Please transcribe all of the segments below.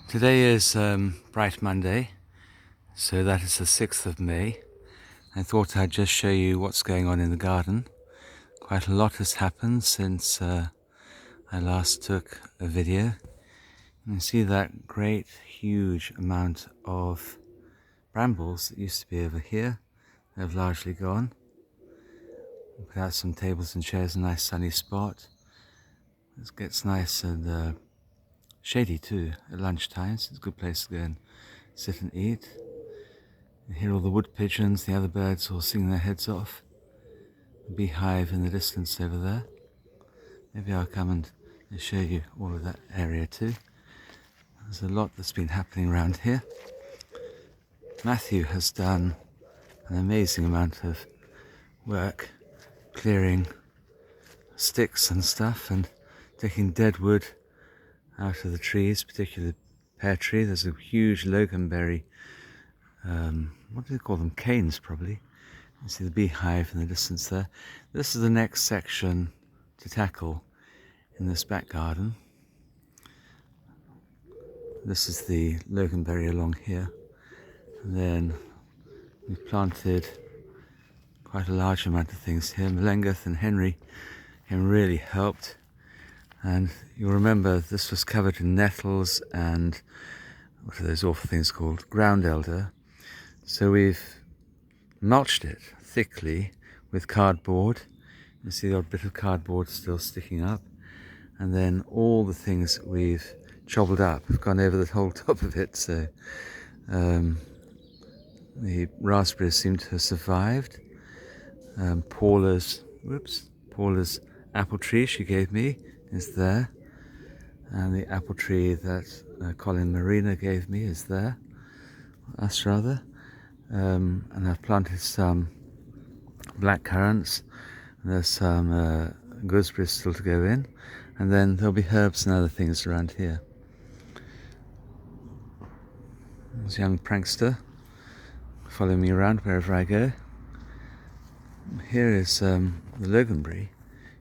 Today is Bright Monday, so that is the 6th of May. I thought I'd just show you what's going on in the garden. Quite a lot has happened since I last took a video. You can see that great, huge amount of brambles that used to be over here. They've largely gone. Put out some tables and chairs, a nice sunny spot. It gets nice and shady too at lunchtime, so it's a good place to go and sit and eat. You hear all the wood pigeons, the other birds all singing their heads off. The beehive in the distance over there. Maybe I'll come and show you all of that area too. There's a lot that's been happening around here. Matthew has done an amazing amount of work clearing sticks and stuff and taking dead wood out of the trees, particularly the pear tree. There's a huge loganberry, what do they call them? Canes, probably. You see the beehive in the distance there. This is the next section to tackle in this back garden. This is the loganberry along here. And then we've planted quite a large amount of things here. Melangell and Henry really helped. And you'll remember this was covered in nettles and what are those awful things called? Ground elder. So we've mulched it thickly with cardboard. You see the odd bit of cardboard still sticking up. And then all the things that we've chobbled up have gone over the whole top of it. So the raspberries seem to have survived. Paula's apple tree she gave me is there, and the apple tree that Colin Marina gave me is there, and I've planted some black currants, and there's some gooseberries still to go in, and then there'll be herbs and other things around here. There's a young prankster following me around wherever I go. Here is the loganberry.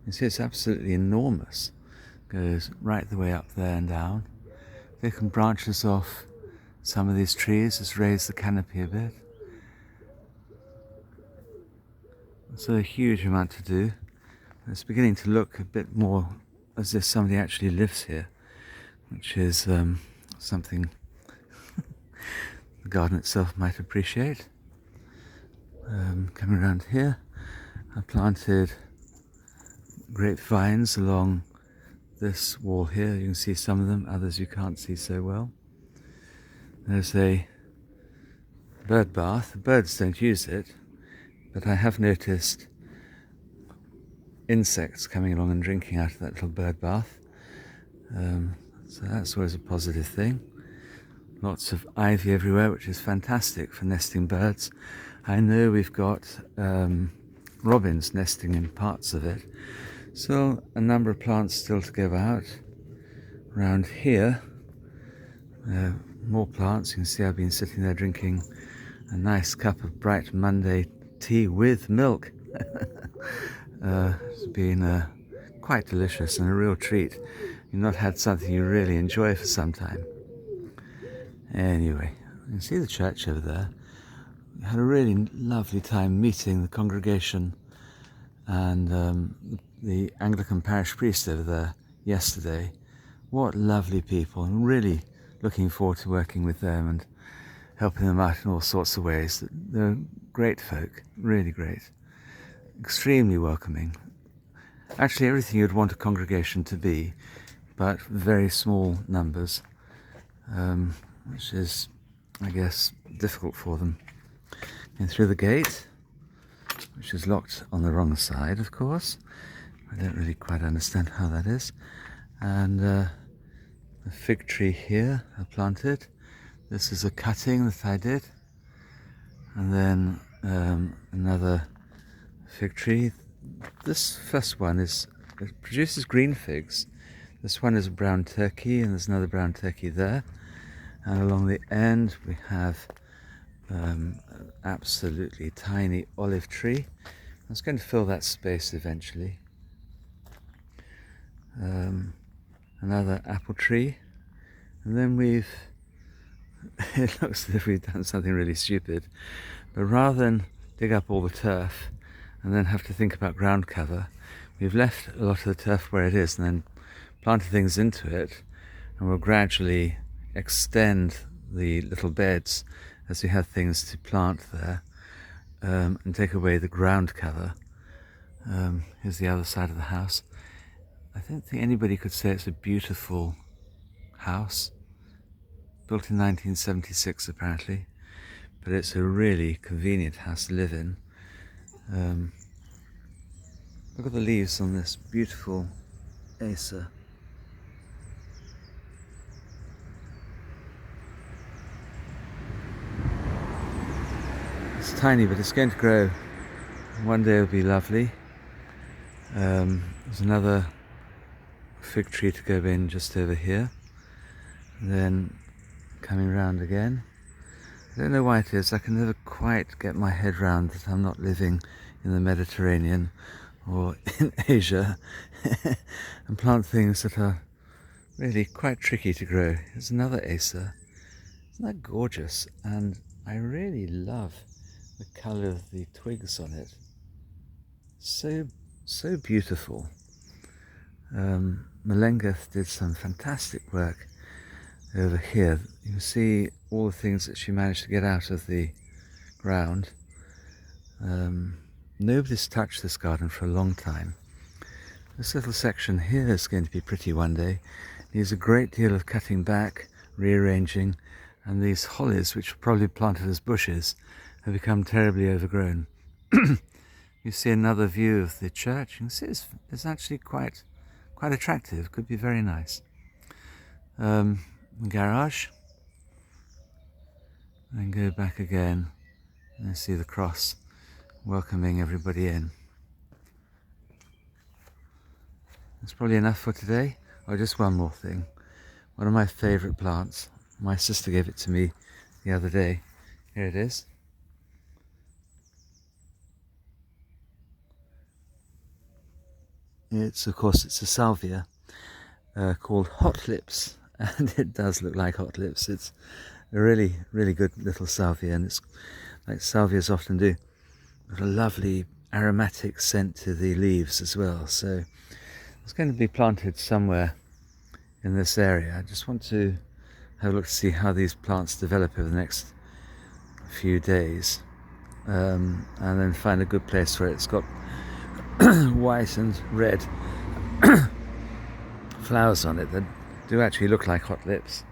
You see it's absolutely enormous. Goes right the way up there and down. Taken branches off some of these trees, has raised the canopy a bit. It's a huge amount to do. It's beginning to look a bit more as if somebody actually lives here, which is something the garden itself might appreciate. Coming around here, I planted grapevines along this wall here. You can see some of them, others you can't see so well. There's a bird bath. The birds don't use it, but I have noticed insects coming along and drinking out of that little bird bath. So that's always a positive thing. Lots of ivy everywhere, which is fantastic for nesting birds. I know we've got robins nesting in parts of it. So a number of plants still to go out. Around here, more plants. You can see I've been sitting there drinking a nice cup of Bright Monday tea with milk. It's been quite delicious and a real treat. You've not had something you really enjoy for some time. Anyway, you can see the church over there. We had a really lovely time meeting the congregation and the Anglican parish priest over there yesterday. What lovely people, and really looking forward to working with them and helping them out in all sorts of ways. They're great folk, really great, extremely welcoming. Actually everything you'd want a congregation to be, but very small numbers, which is, I guess, difficult for them. And through the gate, which is locked on the wrong side, of course. I don't really quite understand how that is. And the fig tree here I planted. This is a cutting that I did. And then another fig tree. This first one it produces green figs. This one is a brown turkey, and there's another brown turkey there. And along the end we have an absolutely tiny olive tree. I was going to fill that space eventually. Another apple tree, and then we've it looks as if we've done something really stupid. But rather than dig up all the turf and then have to think about ground cover, we've left a lot of the turf where it is and then planted things into it, and we'll gradually extend the little beds as we have things to plant there, and take away the ground cover. Here's the other side of the house. I don't think anybody could say it's a beautiful house, built in 1976 apparently, but it's a really convenient house to live in. Look at the leaves on this beautiful Acer. It's tiny, but it's going to grow. One day it'll be lovely. There's another fig tree to go in just over here. And then coming round again. I don't know why it is, I can never quite get my head round that I'm not living in the Mediterranean or in Asia and plant things that are really quite tricky to grow. Here's another Acer. Isn't that gorgeous? And I really love the colour of the twigs on it. So beautiful. Melangell did some fantastic work over here. You can see all the things that she managed to get out of the ground. Nobody's touched this garden for a long time. This little section here is going to be pretty one day. Needs a great deal of cutting back, rearranging, and these hollies, which were probably planted as bushes, have become terribly overgrown. You see another view of the church. You can see it's actually quite attractive. Could be very nice. Garage, and go back again and see the cross welcoming everybody in. That's probably enough for today. Oh, just one more thing. One of my favourite plants. My sister gave it to me the other day. Here it is. Of course, it's a salvia called Hot Lips, and it does look like hot lips. It's a really good little salvia, and it's like salvias often do. Got a lovely aromatic scent to the leaves as well. So it's going to be planted somewhere in this area. I just want to have a look to see how these plants develop over the next few days, and then find a good place where it's got white and red flowers on it that do actually look like hot lips.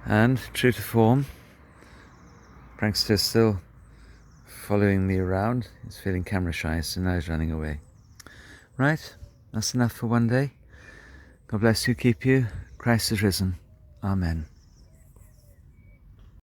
And true to form, Prankster's still following me around. He's feeling camera shy, so now he's running away. Right, that's enough for one day. God bless you, keep you. Christ is risen. Amen.